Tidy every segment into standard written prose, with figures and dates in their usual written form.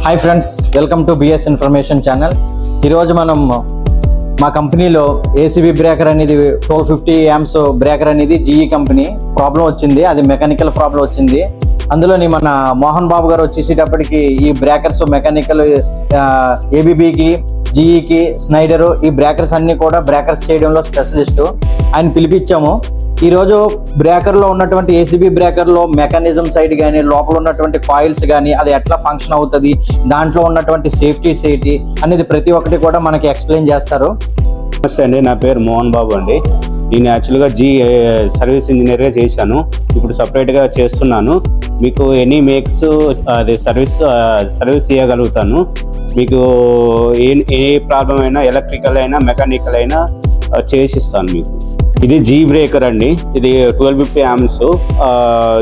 Hi friends, welcome to BS information channel. ఈరోజు మనం మా కంపెనీలో ఏసీబీ బ్రేకర్ అనేది 1250 amps బ్రేకర్ అనేది జీఈ కంపెనీ ప్రాబ్లం వచ్చింది. అది మెకానికల్ ప్రాబ్లం వచ్చింది. అందులోని మన మోహన్ బాబు గారు వచ్చేసేటప్పటికి ఈ బ్రేకర్స్ మెకానికల్ ఏబీబీకి, జీఈకి, స్నైడరు ఈ బ్రేకర్స్ అన్నీ కూడా బ్రేకర్స్ చేయడంలో స్పెషలిస్టు. ఆయన పిలిపించాము. ఈరోజు బ్రేకర్లో ఉన్నటువంటి ఏసీబీ బ్రేకర్లో మెకానిజం సైడ్ కానీ, లోపల ఉన్నటువంటి కాయిల్స్ కానీ అది ఎట్లా ఫంక్షన్ అవుతుంది, దాంట్లో ఉన్నటువంటి సేఫ్టీస్ ఏంటి అనేది ప్రతి ఒక్కటి కూడా మనకి ఎక్స్ప్లెయిన్ చేస్తారు. నమస్తే అండి, నా పేరు మోహన్ బాబు అండి. నేను యాక్చువల్గా సర్వీస్ ఇంజనీర్గా చేశాను. ఇప్పుడు సపరేట్గా చేస్తున్నాను. మీకు ఎనీ మేక్స్ అది సర్వీస్ చేయగలుగుతాను. మీకు ఏ ప్రాబ్లం అయినా, ఎలక్ట్రికల్ అయినా, మెకానికల్ అయినా చేసిస్తాను మీకు. ఇది జీ బ్రేకర్ అండి. ఇది 1250 amps.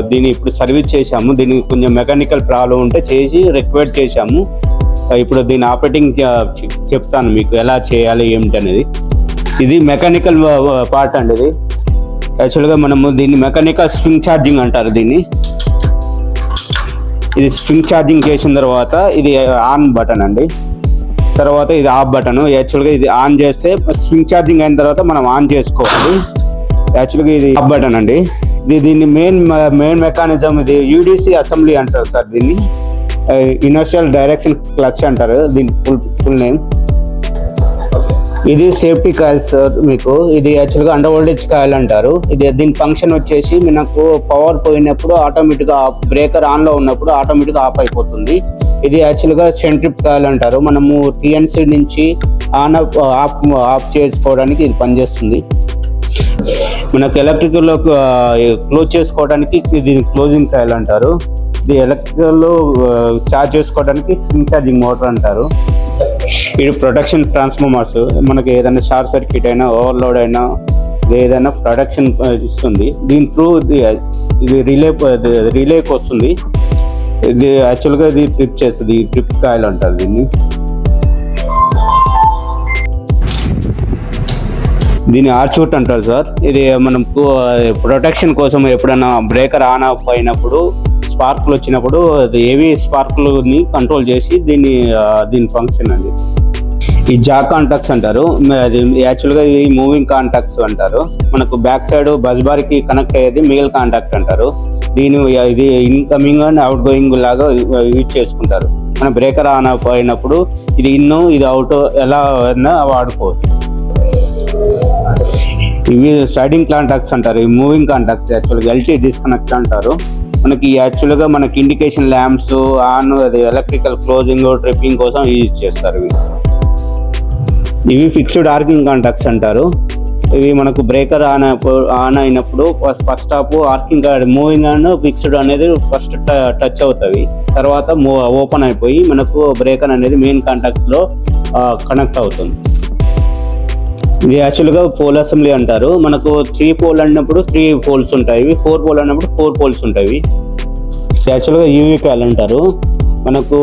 దీన్ని ఇప్పుడు సర్వీస్ చేశాము. దీనికి కొంచెం మెకానికల్ ప్రాబ్లం ఉంటే చేసి రిక్వైర్ చేశాము. ఇప్పుడు దీని ఆపరేటింగ్ చెప్తాను మీకు ఎలా చేయాలి ఏమిటి అనేది. ఇది మెకానికల్ పార్ట్ అండి. ఇది యాక్చువల్గా మనము దీన్ని మెకానికల్ స్వింగ్ ఛార్జింగ్ అంటారు దీన్ని. ఇది స్వింగ్ ఛార్జింగ్ చేసిన తర్వాత ఇది ఆన్ బటన్ అండి. తర్వాత ఇది ఆఫ్ బటన్. యాక్చువల్గా ఇది ఆన్ చేస్తే స్వింగ్ ఛార్జింగ్ అయిన తర్వాత మనం ఆన్ చేసుకోవాలి. యాక్చువల్గా ఇది ఆఫ్ బటన్ అండి. దీన్ని మెయిన్ మెకానిజం ఇది యూడిసి అసెంబ్లీ అంటారు సార్. దీన్ని ఇనర్షియల్ డైరెక్షన్ క్లచ్ అంటారు దీని ఫుల్ నేమ్. ఇది సేఫ్టీ కాయిల్ సార్. మీకు ఇది యాక్చువల్గా అండర్ వోల్టేజ్ కాయిల్ అంటారు. దీని ఫంక్షన్ వచ్చేసి మనకు పవర్ పోయినప్పుడు ఆటోమేటిక్గా బ్రేకర్ ఆన్లో ఉన్నప్పుడు ఆటోమేటిక్గా ఆఫ్ అయిపోతుంది. ఇది యాక్చువల్గా సెంట్రిప్ కాయిల్ అంటారు. మనము టీఎన్సీ నుంచి ఆఫ్ చేసుకోవడానికి ఇది పనిచేస్తుంది. మనకు ఎలక్ట్రికల్లో క్లోజ్ చేసుకోవడానికి ఇది క్లోజింగ్ కాయిల్ అంటారు. ఇది ఎలక్ట్రికల్లో ఛార్జ్ చేసుకోవడానికి స్వింగ్ ఛార్జింగ్ మోటార్ అంటారు. ఇది ప్రొటెక్షన్ ట్రాన్స్ఫార్మర్స్. మనకి ఏదైనా షార్ట్ సర్క్యూట్ అయినా, ఓవర్లోడ్ అయినా, ఏదైనా ప్రొటెక్షన్ ఇస్తుంది. దీని త్రూ ఇది రిలేకి వస్తుంది. ఇది యాక్చువల్గా ఇది ట్రిప్ చేస్తుంది. ట్రిప్ కాయిల్ అంటారు దీన్ని. దీన్ని ఆర్చూట్ అంటారు సార్. ఇది మనం ప్రొటెక్షన్ కోసం ఎప్పుడైనా బ్రేకర్ ఆన్ ఆఫ్ అయినప్పుడు, స్పార్క్లు వచ్చినప్పుడు అది ఏవి స్పార్క్లని కంట్రోల్ చేసి దీని ఫంక్షన్ అండి. ఈ జాక్ కాంటాక్ట్స్ అంటారు. అది యాక్చువల్గా ఇది మూవింగ్ కాంటాక్ట్స్ అంటారు. మనకు బ్యాక్ సైడ్ బస్ బార్కి కనెక్ట్ అయ్యేది మెయిల్ కాంటాక్ట్ అంటారు. ఇది ఇన్కమింగ్ అండ్ అవుట్ గోయింగ్ లాగా యూజ్ చేసుకుంటారు. మన బ్రేకర్ ఆన్ ఆఫ్ అయినప్పుడు ఇది ఇది అవుట్ ఎలా వాడుకోవచ్చు. ఇవి స్లైడింగ్ కాంటాక్ట్స్ అంటారు. ఇవి మూవింగ్ కాంటాక్ట్స్. యాక్చువల్గా ఎల్టీ డిస్కనెక్ట్ అంటారు. మనకి యాక్చువల్గా మనకి ఇండికేషన్ ల్యాంప్స్ ఆన్, అది ఎలక్ట్రికల్ క్లోజింగ్, ట్రిప్పింగ్ కోసం యూజ్ చేస్తారు. ఇవి ఫిక్స్డ్ ఆర్కింగ్ కాంటాక్ట్స్ అంటారు. ఇవి మనకు బ్రేకర్ ఆన్ అయినప్పుడు first half arcing, moving and fixed అనేది ఫస్ట్ టచ్ అవుతాయి. తర్వాత ఓపెన్ అయిపోయి మనకు బ్రేకర్ అనేది మెయిన్ కాంటాక్ట్స్లో కనెక్ట్ అవుతుంది. ఇది యాక్చువల్గా పోల్ అసెంబ్లీ అంటారు. మనకు 3 పోల్ అన్నప్పుడు 3 పోల్స్ ఉంటాయి. 4 పోల్ అన్నప్పుడు 4 పోల్స్ ఉంటాయి. యాక్చువల్గా యూవీ కాయిల్ అంటారు. మనకు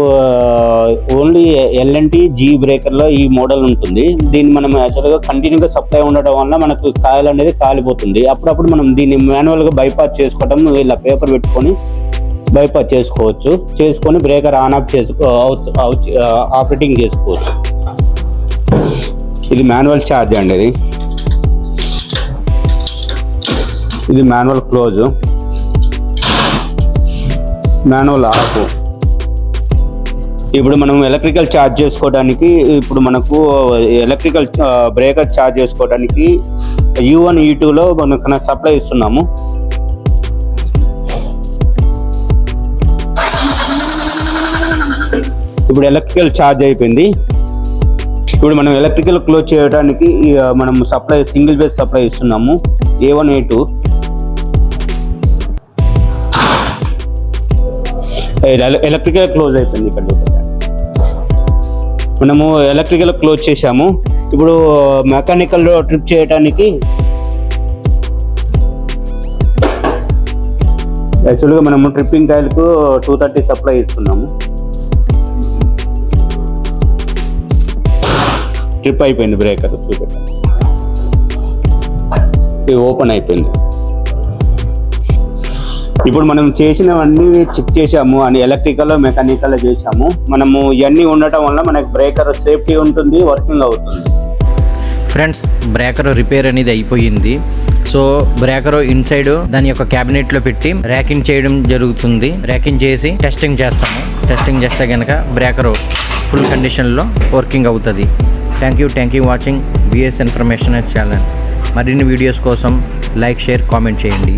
ఓన్లీ ఎల్ఎన్టీ జీ బ్రేకర్లో ఈ మోడల్ ఉంటుంది. దీన్ని మనం యాక్చువల్గా కంటిన్యూగా సప్లై ఉండడం వల్ల మనకు కాయిల్ అనేది కాలిపోతుంది. అప్పుడప్పుడు మనం దీన్ని మాన్యువల్గా బైపాస్ చేసుకోవడం, ఇలా పేపర్ పెట్టుకొని బైపాస్ చేసుకొని బ్రేకర్ ఆన్ ఆఫ్ ఆపరేటింగ్ చేసుకోవచ్చు. ఇది మాన్యువల్ ఛార్జ్ అండి. ఇది మాన్యువల్ క్లోజ్, మాన్యువల్ ఆఫ్. ఇప్పుడు మనం ఎలక్ట్రికల్ ఛార్జ్ చేసుకోవడానికి, ఇప్పుడు మనకు ఎలక్ట్రికల్ బ్రేకర్ ఛార్జ్ చేసుకోవడానికి U1 U2లో మనకు సప్లై ఇస్తున్నాము. ఇప్పుడు ఎలక్ట్రికల్ ఛార్జ్ అయిపోయింది. ఇప్పుడు మనం ఎలక్ట్రికల్ క్లోజ్ చేయడానికి మనం సింగిల్ బేస్ సప్లై ఇస్తున్నాము. A1 A2. ఎలక్ట్రికల్ క్లోజ్ అయిపోయింది. ఇక్కడ మనము ఎలక్ట్రికల్ క్లోజ్ చేసాము. ఇప్పుడు మెకానికల్ ట్రిప్ చేయడానికి యాక్చువల్గా మనము ట్రిప్పింగ్ కాయిల్కు 230 సప్లై ఇస్తున్నాము. ట్రిప్ అయిపోయింది బ్రేకర్. చూపెట్టాను, ఇది ఓపెన్ అయిపోయింది. ఇప్పుడు మనం చేసినవన్నీ చెక్ చేసాము అని ఎలక్ట్రికల్ మెకానికల్ చేసాము. మనము ఇవన్నీ ఉండటం వల్ల మనకి బ్రేకర్ సేఫ్టీ ఉంటుంది, వర్కింగ్ అవుతుంది. ఫ్రెండ్స్, బ్రేకర్ రిపేర్ అనేది అయిపోయింది. సో బ్రేకర్ ఇన్సైడ్ దాని యొక్క క్యాబినెట్లో పెట్టి ర్యాకింగ్ చేయడం జరుగుతుంది. ర్యాకింగ్ చేసి టెస్టింగ్ చేస్తాము. టెస్టింగ్ చేస్తే కనుక బ్రేకర్ ఫుల్ కండిషన్లో వర్కింగ్ అవుతుంది. Thank you watching BS information channel. మరిన్ని వీడియోస్ కోసం లైక్, షేర్, కామెంట్ చేయండి.